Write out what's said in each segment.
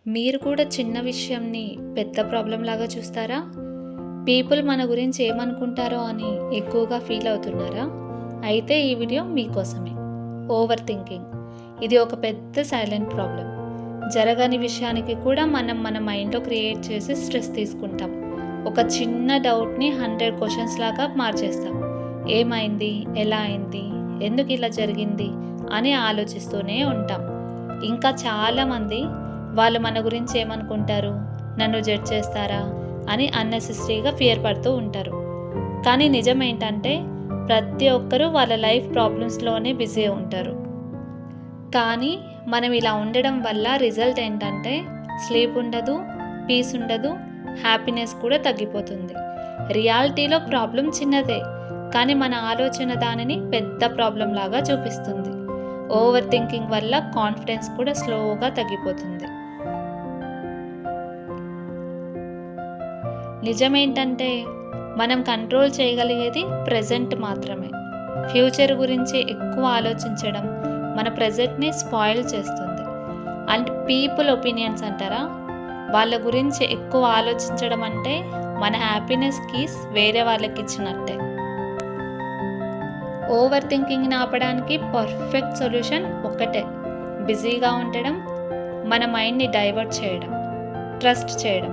మీరు కూడా చిన్న విషయంని పెద్ద ప్రాబ్లం లాగా చూస్తారా? పీపుల్ మన గురించి ఏమనుకుంటారో అని ఎక్కువగా ఫీల్ అవుతున్నారా? అయితే ఈ వీడియో మీకోసమే. ఓవర్ థింకింగ్ ఇది ఒక పెద్ద సైలెంట్ ప్రాబ్లం. జరగని విషయానికి కూడా మనం మన మైండ్లో క్రియేట్ చేసి స్ట్రెస్ తీసుకుంటాం. ఒక చిన్న డౌట్ని 100 క్వశ్చన్స్ లాగా మార్చేస్తాం. ఏమైంది, ఎలా అయింది, ఎందుకు ఇలా జరిగింది అని ఆలోచిస్తూనే ఉంటాం. ఇంకా చాలామంది వాళ్ళు మన గురించి ఏమనుకుంటారు, నన్ను జడ్జ్ చేస్తారా అని అన్నెసెసరీగా ఫియర్ పడుతూ ఉంటారు. కానీ నిజం ఏంటంటే ప్రతి ఒక్కరూ వాళ్ళ లైఫ్ ప్రాబ్లమ్స్లోనే బిజీ ఉంటారు. కానీ మనం ఇలా ఉండడం వల్ల రిజల్ట్ ఏంటంటే స్లీప్ ఉండదు, పీస్ ఉండదు, హ్యాపీనెస్ కూడా తగ్గిపోతుంది. రియాలిటీలో ప్రాబ్లం చిన్నదే, కానీ మన ఆలోచన దానిని పెద్ద ప్రాబ్లం లాగా చూపిస్తుంది. ఓవర్ థింకింగ్ వల్ల కాన్ఫిడెన్స్ కూడా స్లోగా తగ్గిపోతుంది. నిజమేంటంటే మనం కంట్రోల్ చేయగలిగేది ప్రెజెంట్ మాత్రమే. ఫ్యూచర్ గురించి ఎక్కువ ఆలోచించడం మన ప్రెజెంట్ని స్పాయిల్ చేస్తుంది. అండ్ పీపుల్ ఒపీనియన్స్ అంటారా, వాళ్ళ గురించి ఎక్కువ ఆలోచించడం అంటే మన హ్యాపీనెస్ కీస్ వేరే వాళ్ళకి ఇచ్చినట్టే. ఓవర్ థింకింగ్ని ఆపడానికి పర్ఫెక్ట్ సొల్యూషన్ ఒక్కటే: బిజీగా ఉండడం, మన మైండ్ని డైవర్ట్ చేయడం, ట్రస్ట్ చేయడం.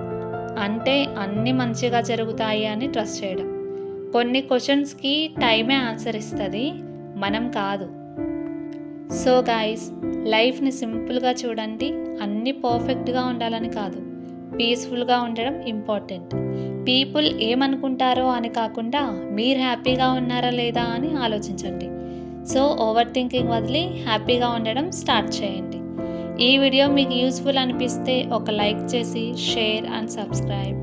అంటే అన్నీ మంచిగా జరుగుతాయి అని ట్రస్ట్ చేయడం. కొన్ని క్వశ్చన్స్కి టైమే ఆన్సర్ ఇస్తుంది, మనం కాదు. సో గైస్, లైఫ్ని సింపుల్గా చూడండి. అన్నీ పర్ఫెక్ట్గా ఉండాలని కాదు, పీస్ఫుల్గా ఉండడం ఇంపార్టెంట్. పీపుల్ ఏమనుకుంటారో అని కాకుండా మీరు హ్యాపీగా ఉన్నారా లేదా అని ఆలోచించండి. సో ఓవర్ థింకింగ్ వదిలి హ్యాపీగా ఉండడం స్టార్ట్ చేయండి. ఈ వీడియో మీకు యూస్ఫుల్ అనిపిస్తే ఒక లైక్ చేసి షేర్ అండ్ సబ్స్క్రైబ్.